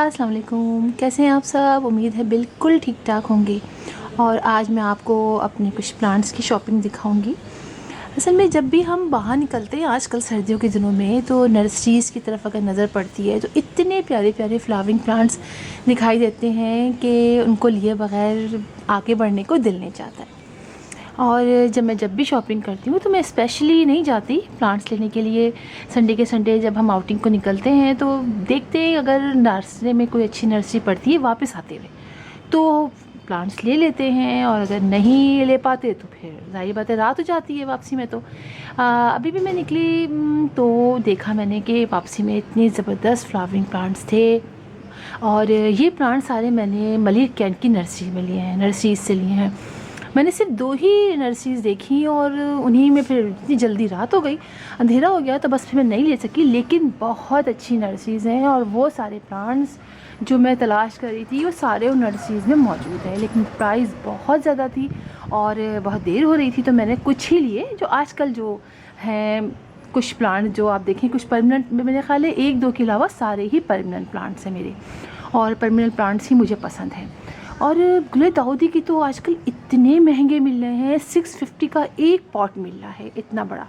अस्सलाम वालेकुम, कैसे हैं आप सब। उम्मीद है बिल्कुल ठीक ठाक होंगे। और आज मैं आपको अपने कुछ प्लांट्स की शॉपिंग दिखाऊंगी। असल में जब भी हम बाहर निकलते हैं आजकल सर्दियों के दिनों में, तो नर्सरीज़ की तरफ अगर नज़र पड़ती है तो इतने प्यारे प्यारे फ्लावरिंग प्लांट्स दिखाई देते हैं कि उनको लिए बग़ैर आगे बढ़ने को दिल नहीं चाहता है। और जब भी शॉपिंग करती हूँ तो मैं स्पेशली नहीं जाती प्लांट्स लेने के लिए। संडे के संडे जब हम आउटिंग को निकलते हैं तो देखते हैं अगर नर्सरी में कोई अच्छी नर्सरी पड़ती है वापस आते हुए तो प्लांट्स ले लेते हैं, और अगर नहीं ले पाते तो फिर ज़ाहिर बात है रात हो जाती है वापसी में। तो अभी भी मैं निकली तो देखा मैंने कि वापसी में इतने ज़बरदस्त फ्लावरिंग प्लांट्स थे। और ये प्लांट सारे मैंने मलिक कैंट की नर्सरी में लिए हैं, नर्सरीज से लिए हैं। मैंने सिर्फ 2 ही नर्सरीज़ देखी और उन्हीं में फिर इतनी जल्दी रात हो गई, अंधेरा हो गया, तो बस फिर मैं नहीं ले सकी। लेकिन बहुत अच्छी नर्सरीज़ हैं और वो सारे प्लांट्स जो मैं तलाश कर रही थी वो सारे उन नर्सरीज़ में मौजूद हैं। लेकिन प्राइस बहुत ज़्यादा थी और बहुत देर हो रही थी, तो मैंने कुछ ही लिए जो आजकल जो हैं। कुछ प्लांट जो आप देखें कुछ परमानेंट, मेरे ख्याल है 1-2 के अलावा सारे ही परमानेंट प्लांट्स हैं मेरे, और परमानेंट प्लांट्स ही मुझे पसंद हैं। और गुल दाउदी की तो आजकल इतने महंगे मिल रहे हैं, 650 का एक पॉट मिल रहा है इतना बड़ा।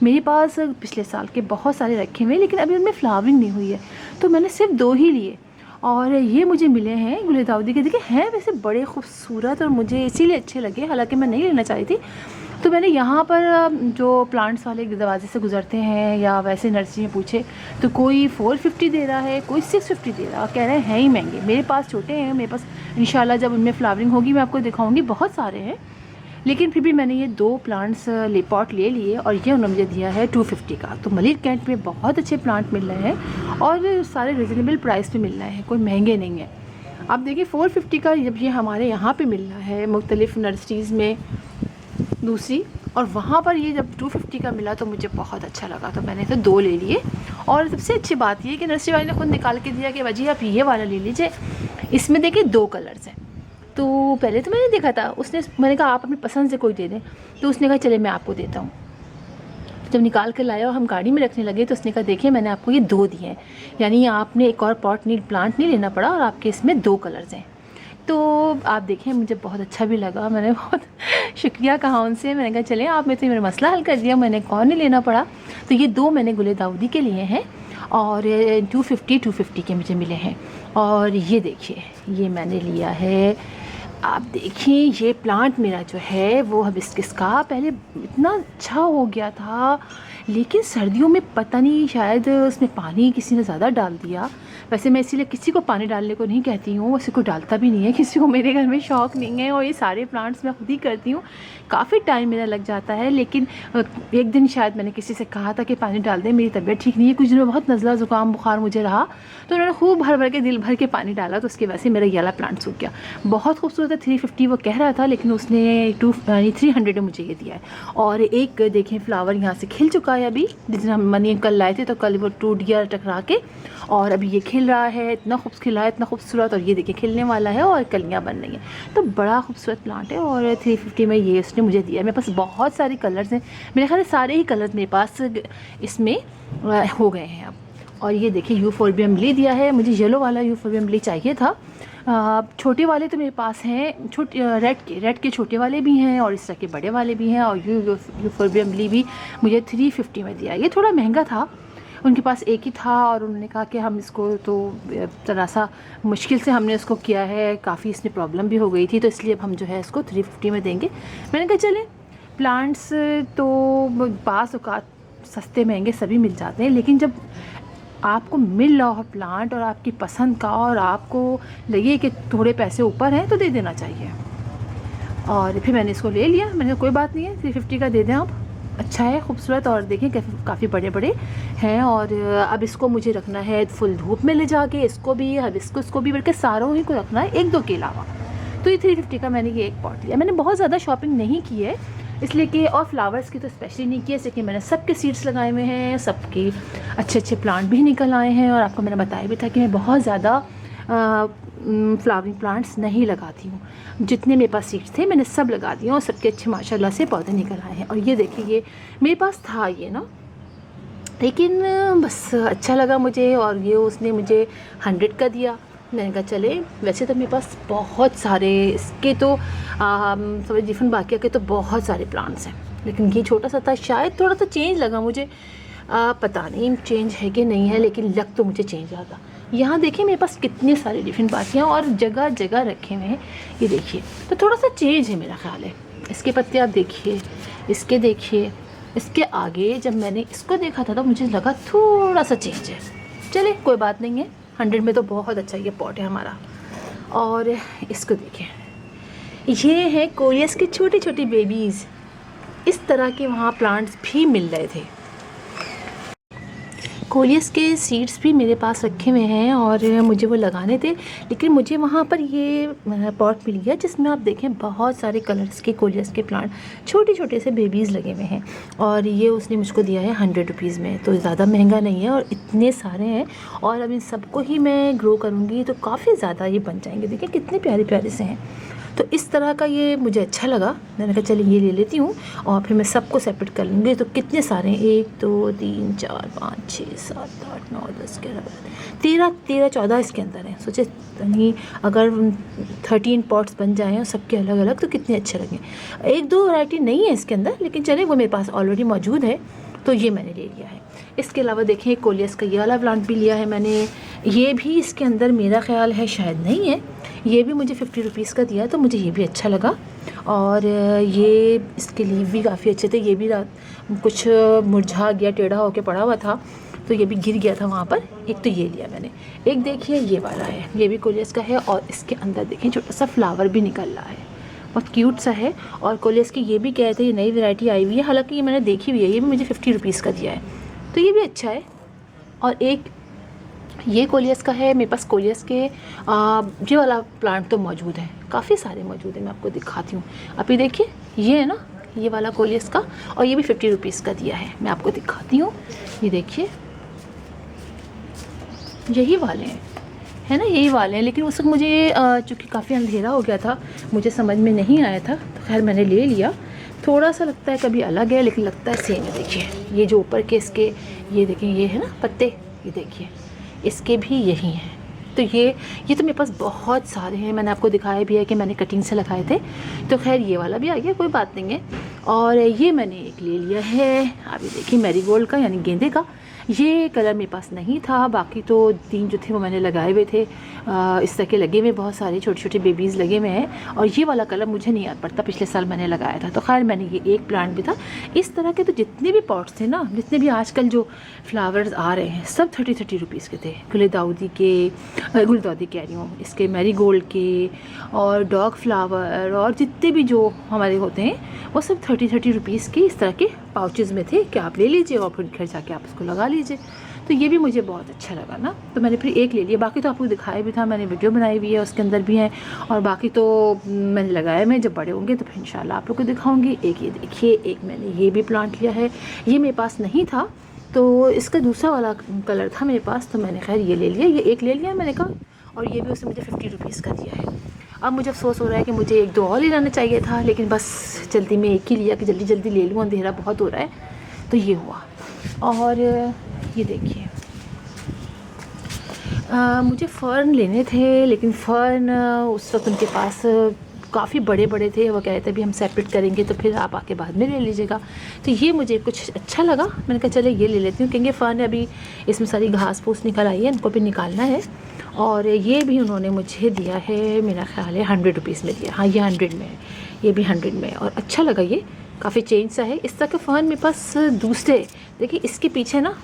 मेरे पास पिछले साल के बहुत सारे रखे हुए हैं लेकिन अभी उनमें फ्लावरिंग नहीं हुई है, तो मैंने सिर्फ 2 ही लिए। और ये मुझे मिले हैं गुल दाउदी के। देखिए हैं वैसे बड़े खूबसूरत और मुझे इसीलिए अच्छे लगे, हालांकि मैं नहीं लेना चाह रही थी। तो मैंने यहाँ पर जो प्लांट्स वाले दरवाजे से गुजरते हैं या वैसे नर्सरी में पूछे तो कोई 450 दे रहा है, कोई 650 दे रहा है, कह रहे हैं ही महंगे। मेरे पास छोटे हैं, मेरे पास इंशाल्लाह जब उनमें फ्लावरिंग होगी मैं आपको दिखाऊंगी, बहुत सारे हैं। लेकिन फिर भी मैंने ये 2 प्लांट्स पॉट ले लिए और ये उन्होंने मुझे दिया है 250 का। तो मलिक कैंट में बहुत अच्छे प्लांट मिल रहे हैं और सारे रिजनेबल प्राइस पे मिल रहे हैं, कोई महंगे नहीं है। अब देखिए 450 का जब ये हमारे यहाँ पे मिल रहा है मुख्तलिफ़ नर्सरीज़ में दूसरी, और वहाँ पर ये जब 250 का मिला तो मुझे बहुत अच्छा लगा, तो मैंने तो 2 ले लिए। और सबसे अच्छी बात ये कि नर्सरी वाले ने खुद निकाल के दिया कि भाजी आप ये वाला ले लीजिए, इसमें देखिए 2 कलर्स हैं। तो पहले तो मैंने देखा था, मैंने कहा आप अपनी पसंद से कोई दे दें, तो उसने कहा चले मैं आपको देता हूँ। जब निकाल कर लाया और हम गाड़ी में रखने लगे तो उसने कहा देखिए मैंने आपको ये 2 दिए हैं, यानी आपने एक और प्लांट नहीं लेना पड़ा और आपके इसमें 2 कलर्स हैं। तो आप देखें मुझे बहुत अच्छा भी लगा, मैंने बहुत शुक्रिया कहा उनसे। मैंने कहा चलें आपने तो मेरा मसला हल कर दिया, मैंने कौन नहीं लेना पड़ा। तो ये 2 मैंने गुल दाउदी के लिए हैं और 250 के मुझे मिले हैं। और ये देखिए ये मैंने लिया है, आप देखिए ये प्लांट मेरा जो है वो हिबिस्कस का पहले इतना अच्छा हो गया था, लेकिन सर्दियों में पता नहीं शायद उसमें पानी किसी ने ज़्यादा डाल दिया। वैसे मैं इसीलिए किसी को पानी डालने को नहीं कहती हूँ, वैसे कोई डालता भी नहीं है, किसी को मेरे घर में शौक़ नहीं है, और ये सारे प्लांट्स मैं खुद ही करती हूँ। काफ़ी टाइम मेरा लग जाता है, लेकिन एक दिन शायद मैंने किसी से कहा था कि पानी डाल दें, मेरी तबीयत ठीक नहीं है, कुछ दिनों बहुत नज़ला ज़ुकाम बुखार मुझे रहा, तो उन्होंने खूब भर भर के दिल भर के पानी डाला, तो उसकी वजह से मेरा ये वाला प्लांट सूख गया। बहुत खूबसूरत है, 350 वो कह रहा था, लेकिन उसने 300 में मुझे ये दिया है। और एक देखें फ्लावर यहाँ से खिल चुका है, अभी जिस दिन हम मनी कल लाए थे तो कल वो टूट गया टकरा के, और अभी ये खिल रहा है, इतना खूब खिला है, इतना खूबसूरत, और ये देखिए खिलने वाला है और कलियाँ बन रही हैं। तो बड़ा खूबसूरत प्लांट है और 350 में ये उसने मुझे दिया है। मेरे पास बहुत सारे कलर्स हैं, मेरे ख्याल सारे ही कलर्स मेरे पास इसमें हो गए हैं अब। और ये देखिए यूफोर्बियम ली दिया है, मुझे येलो वाला यूफोर्बियम ली चाहिए था। छोटे वाले तो मेरे पास हैं, रेड के छोटे वाले भी हैं और इस तरह के बड़े वाले भी हैं, और यूफोर्बियम ली भी मुझे 350 में दिया। ये थोड़ा महंगा था, उनके पास एक ही था और उन्होंने कहा कि हम इसको तो ज़रा सा मुश्किल से हमने इसको किया है, काफ़ी इसमें प्रॉब्लम भी हो गई थी, तो इसलिए अब हम जो है इसको 350 में देंगे। मैंने कहा चलें, प्लांट्स तो बाज़ औक़ात सस्ते महंगे सभी मिल जाते हैं, लेकिन जब आपको मिल रहा हो प्लांट और आपकी पसंद का और आपको लगे कि थोड़े पैसे ऊपर हैं तो दे देना चाहिए। और फिर मैंने इसको ले लिया, मैंने कहा कोई बात नहीं है, 350 का दे दें आप, अच्छा है, खूबसूरत, और देखिए काफ़ी बड़े बड़े हैं। और अब इसको मुझे रखना है फुल धूप में ले जाके, इसको भी हिबिस्कस भी, बल्कि सारों ही को रखना है 1-2 के अलावा। तो ये 350 का मैंने ये एक पॉट लिया। मैंने बहुत ज़्यादा शॉपिंग नहीं की है इसलिए कि, और फ्लावर्स की तो स्पेशली नहीं की है, इसलिए कि मैंने सबके सीड्स लगाए हुए हैं, सबके अच्छे अच्छे प्लांट भी निकल आए हैं। और आपको मैंने बताया भी था कि मैं बहुत ज़्यादा फ्लावरिंग प्लांट्स नहीं लगाती हूँ, जितने मेरे पास सीड्स थे मैंने सब लगा दिए और सबके अच्छे माशाल्लाह से पौधे निकल आए हैं। और ये देखिए ये मेरे पास था, ये ना लेकिन बस अच्छा लगा मुझे, और ये उसने मुझे 100 का दिया। मैंने कहा चले, वैसे तो मेरे पास बहुत सारे इसके तो समझ डिफरेंट बाकिया के तो बहुत सारे प्लांट्स हैं, लेकिन ये छोटा सा था, शायद थोड़ा सा चेंज लगा मुझे। पता नहीं चेंज है कि नहीं है, लेकिन लग तो मुझे चेंज आता। यहाँ देखिए मेरे पास कितने सारे डिफरेंट बाकियाँ और जगह जगह रखे हुए हैं, ये देखिए। तो थोड़ा सा चेंज है मेरा ख्याल है। इसके पत्ते आप देखिए, इसके देखिए, इसके आगे जब मैंने इसको देखा था तो मुझे लगा थोड़ा सा चेंज है। चले कोई बात नहीं है, 100 में तो बहुत अच्छा ये पॉट है हमारा। और इसको देखिए, ये है कोरियस के छोटे छोटे बेबीज़। इस तरह के वहाँ प्लांट्स भी मिल रहे थे। कोरियस के सीड्स भी मेरे पास रखे हुए हैं और मुझे वो लगाने थे, लेकिन मुझे वहाँ पर ये पॉट मिल गया जिसमें आप देखें बहुत सारे कलर्स के कोरियस के प्लांट छोटे छोटे से बेबीज़ लगे हुए हैं। और ये उसने मुझको दिया है 100 रुपीज़ में, तो ज़्यादा महंगा नहीं है और इतने सारे हैं। और अब इन सबको ही मैं ग्रो करूँगी तो काफ़ी ज़्यादा ये बन जाएंगे। देखिए कितने प्यारे प्यारे से हैं। तो इस तरह का ये मुझे अच्छा लगा। मैंने कहा चलिए ये ले लेती हूँ और फिर मैं सबको सेपरेट कर लूँगी। तो कितने सारे हैं, 1 2 3 4 5 6 7 8 9 10 11 13 14 इसके अंदर हैं। सोचे नहीं अगर 13 पॉट्स बन जाएँ और सबके अलग अलग तो कितने अच्छे लगें। 1-2 वैरायटी नहीं है इसके अंदर, लेकिन चले वो मेरे पास ऑलरेडी मौजूद है तो ये मैंने ले लिया है। इसके अलावा देखें कोरियस का ये वाला प्लांट भी लिया है मैंने। ये भी इसके अंदर मेरा ख्याल है शायद नहीं है, ये भी मुझे 50 रुपीज़ का दिया, तो मुझे ये भी अच्छा लगा। और ये इसके लीव भी काफ़ी अच्छे थे। ये भी कुछ मुरझा गया, टेढ़ा होकर पड़ा हुआ था, तो ये भी गिर गया था वहाँ पर। एक तो ये लिया मैंने। एक देखिए ये वाला है, ये भी कोरियस का है और इसके अंदर देखें छोटा सा फ्लावर भी निकल रहा है, बहुत क्यूट सा है। और कोरियस की ये भी कह रहे थे ये नई वैरायटी आई हुई है, हालांकि ये मैंने देखी हुई है। ये भी मुझे 50 रुपीज़ का दिया है, तो ये भी अच्छा है। और एक ये कोरियस का है मेरे पास। कोरियस के ये वाला प्लांट तो मौजूद है, काफ़ी सारे मौजूद हैं। मैं आपको दिखाती हूँ। अभी देखिए ये है ना, ये वाला कोरियस का, और ये भी 50 रुपीज़ का दिया है। मैं आपको दिखाती हूँ, ये देखिए यही वाले हैं, है ना, यही वाले हैं। लेकिन उस वक्त मुझे चूँकि काफ़ी अंधेरा हो गया था, मुझे समझ में नहीं आया था, तो खैर मैंने ले लिया। थोड़ा सा लगता है कभी अलग है, लेकिन लगता है सेम है। देखिए ये जो ऊपर के इसके ये देखें, ये है ना पत्ते, ये देखिए इसके भी यही हैं। तो ये तो मेरे पास बहुत सारे हैं। मैंने आपको दिखाया भी है कि मैंने कटिंग से लगाए थे। तो खैर ये वाला भी आ गया, कोई बात नहीं है। और ये मैंने एक ले लिया है, अभी देखिए मैरीगोल्ड का, यानी गेंदे का। ये कलर मेरे पास नहीं था, बाकी तो 3 जो थे वो मैंने लगाए हुए थे। इस तरह के लगे हुए बहुत सारे छोटे छोटे बेबीज़ लगे हुए हैं। और ये वाला कलर मुझे नहीं याद पड़ता, पिछले साल मैंने लगाया था। तो खैर मैंने ये एक प्लांट भी था। इस तरह के तो जितने भी पॉट्स थे ना, जितने भी आजकल जो फ्लावर्स आ रहे हैं, सब 30 रुपीज़ के थे। गुलदाउदी कह रही हूँ, इसके मैरीगोल्ड के और डॉग फ्लावर और जितने भी जो हमारे होते हैं वो सब 30 रुपीज़ के इस तरह के पाउचेस में थे कि आप ले लीजिए और फिर घर जाके आप उसको लगा लीजिए। तो ये भी मुझे बहुत अच्छा लगा ना, तो मैंने फिर एक ले लिया। बाकी तो आपको दिखाया भी था, मैंने वीडियो बनाई हुई है, उसके अंदर भी हैं। और बाकी तो मैंने लगाया, मैं जब बड़े होंगे तो फिर इंशाल्लाह आप लोग को दिखाऊंगी। एक ये देखिए, एक मैंने ये भी प्लांट लिया है, ये मेरे पास नहीं था, तो इसका दूसरा वाला कलर था मेरे पास, तो मैंने खैर ये ले लिया। ये एक ले लिया मैंने कहा, और ये भी उसने मुझे 50 रुपीज़ का दिया है। अब मुझे अफसोस हो रहा है कि मुझे 1-2 और ले लाना चाहिए था, लेकिन बस जल्दी में एक ही लिया कि जल्दी जल्दी ले लूँ, अंधेरा बहुत हो रहा है, तो ये हुआ। और ये देखिए मुझे फ़र्न लेने थे, लेकिन फ़र्न उस वक्त उनके पास काफ़ी बड़े बड़े थे। वो कह रहे थे अभी हम सेपरेट करेंगे तो फिर आप आके बाद में ले लीजिएगा। तो ये मुझे कुछ अच्छा लगा, मैंने कहा चले ये ले लेती हूँ, क्योंकि फ़र्न अभी इसमें सारी घास फूस निकल आई है, इनको भी निकालना है। और ये भी उन्होंने मुझे दिया है, मेरा ख्याल है 100 रुपीज़ में दिया। हाँ ये 100 में है, ये भी 100 में है, और अच्छा लगा। ये काफ़ी चेंज सा है। इस तरह के फ़र्न मेरे पास दूसरे, देखिए इसके पीछे ना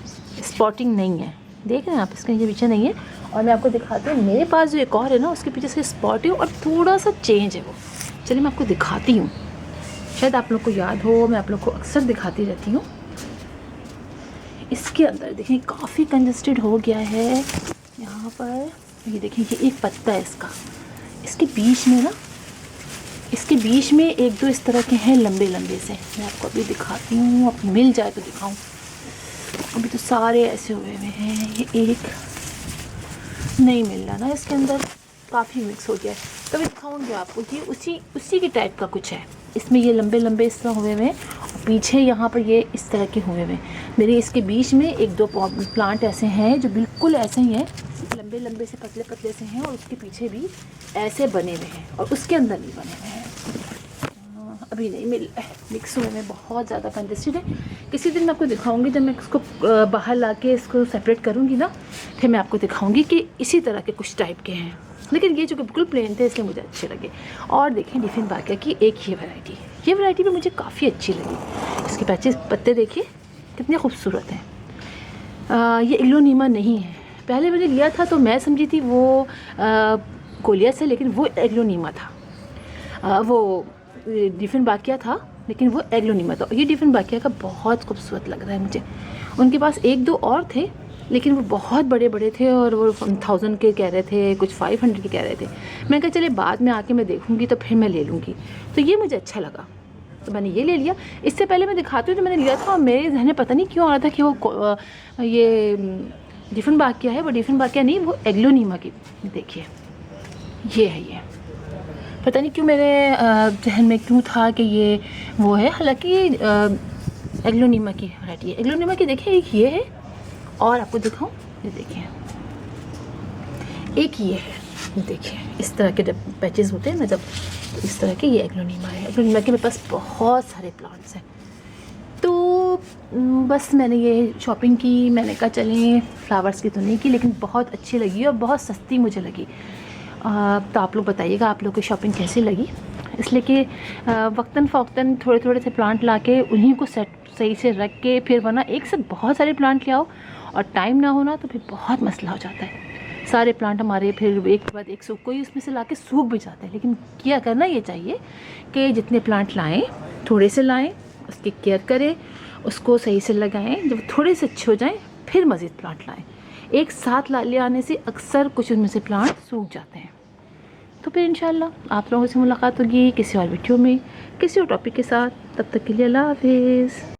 स्पॉटिंग नहीं है, देख रहे हैं आप, इसके पीछे नहीं है। और मैं आपको दिखाती हूँ, मेरे पास जो एक और है ना, उसके पीछे से स्पॉट है और थोड़ा सा चेंज है वो। चलिए मैं आपको दिखाती हूँ, शायद आप लोग को याद हो, मैं आप लोग को अक्सर दिखाती रहती हूँ। इसके अंदर देखिए काफ़ी कंजस्टेड हो गया है यहाँ पर। ये देखिए ये एक पत्ता है इसका, इसके बीच में ना, इसके बीच में 1-2 इस तरह के हैं लंबे लंबे से। मैं आपको अभी दिखाती हूँ, अब मिल जाए तो दिखाऊँ। अभी तो सारे ऐसे हुए हुए हैं, ये एक नहीं मिल रहा ना, इसके अंदर काफ़ी मिक्स हो गया है। तो मैं दिखाऊँगी आपको, ये उसी की टाइप का कुछ है। इसमें ये लंबे लंबे इस तरह हुए हुए हैं, और पीछे यहाँ पर ये इस तरह के हुए हुए मेरे इसके बीच में एक दो प्लांट ऐसे हैं जो बिल्कुल ऐसे ही हैं, लंबे लंबे से पतले पतले से हैं, और उसके पीछे भी ऐसे बने हुए हैं और उसके अंदर नहीं बने हुए हैं। अभी नहीं मिल रहा है, मिक्स हुए में बहुत ज़्यादा कंजेस्टेड है। किसी दिन मैं आपको दिखाऊंगी जब मैं इसको बाहर ला के इसको सेपरेट करूँगी ना, फिर मैं आपको दिखाऊंगी कि इसी तरह के कुछ टाइप के हैं। लेकिन ये जो कि बिल्कुल प्लेन थे इसलिए मुझे अच्छे लगे। और देखें डिफिनबाकिया की एक ये वैरायटी भी मुझे काफ़ी अच्छी लगी। इसके पैचेस पत्ते देखिए कितने खूबसूरत हैं। ये एग्लोनीमा नहीं है, पहले मैंने लिया था तो मैं समझी थी वो कोलिया से, लेकिन वो एग्लोनीमा था। वो डिफिनबाकिया था लेकिन वो एग्लोनीमा था। ये डिफिनबाकिया का बहुत खूबसूरत लग रहा है मुझे। उनके पास एक दो और थे लेकिन वो बहुत बड़े बड़े थे और वो 1000 के कह रहे थे, कुछ 500 के कह रहे थे। मैं कहा चले बाद में आके मैं देखूंगी तो फिर मैं ले लूँगी। तो ये मुझे अच्छा लगा तो मैंने ये ले लिया। इससे पहले मैं दिखाती हूँ जो मैंने लिया था, और मेरे जहन में पता नहीं क्यों आ रहा था कि वो ये डिफिनबाकिया है। वो डिफिनबाकिया नहीं, वो एग्लोनीमा की। देखिए ये है, ये पता नहीं क्यों मेरे जहन में क्यों था कि ये वो है। हालांकि एग्लोनीमा की वैरायटी है। एग्लोनीमा की देखिए एक ये है और आपको दिखाऊं, ये देखिए एक ये है। देखिए इस तरह के पैचेस होते हैं ना जब, इस तरह के, ये एग्लोनीमा है। एग्लोनीमा के मेरे पास बहुत सारे प्लांट्स हैं। तो बस मैंने ये शॉपिंग की। मैंने कहा चलें, फ्लावर्स की तो नहीं की लेकिन बहुत अच्छी लगी और बहुत सस्ती मुझे लगी। तो आप लोग बताइएगा आप लोग की शॉपिंग कैसी लगी। इसलिए कि वक्तन फ़ौक्तन थोड़े थोड़े से प्लांट लाके उन्हीं को सेट सही से रख के, फिर वरना एक साथ बहुत सारे प्लांट ले आओ और टाइम ना होना तो फिर बहुत मसला हो जाता है। सारे प्लांट हमारे फिर एक के बाद एक सूख, कोई उसमें से लाके सूख भी जाता है। लेकिन क्या करना ये चाहिए कि जितने प्लांट लाएँ थोड़े से लाएँ, उसकी केयर करें, उसको सही से लगाएं। जब थोड़े से अच्छे हो जाएं फिर मज़ीद प्लांट लाएं। एक साथ ले आने से अक्सर कुछ उनमें से प्लांट सूख जाते हैं। तो फिर इंशाल्लाह आप लोगों से मुलाकात होगी किसी और वीडियो में किसी और टॉपिक के साथ। तब तक के लिए अल्लाह हाफिज़।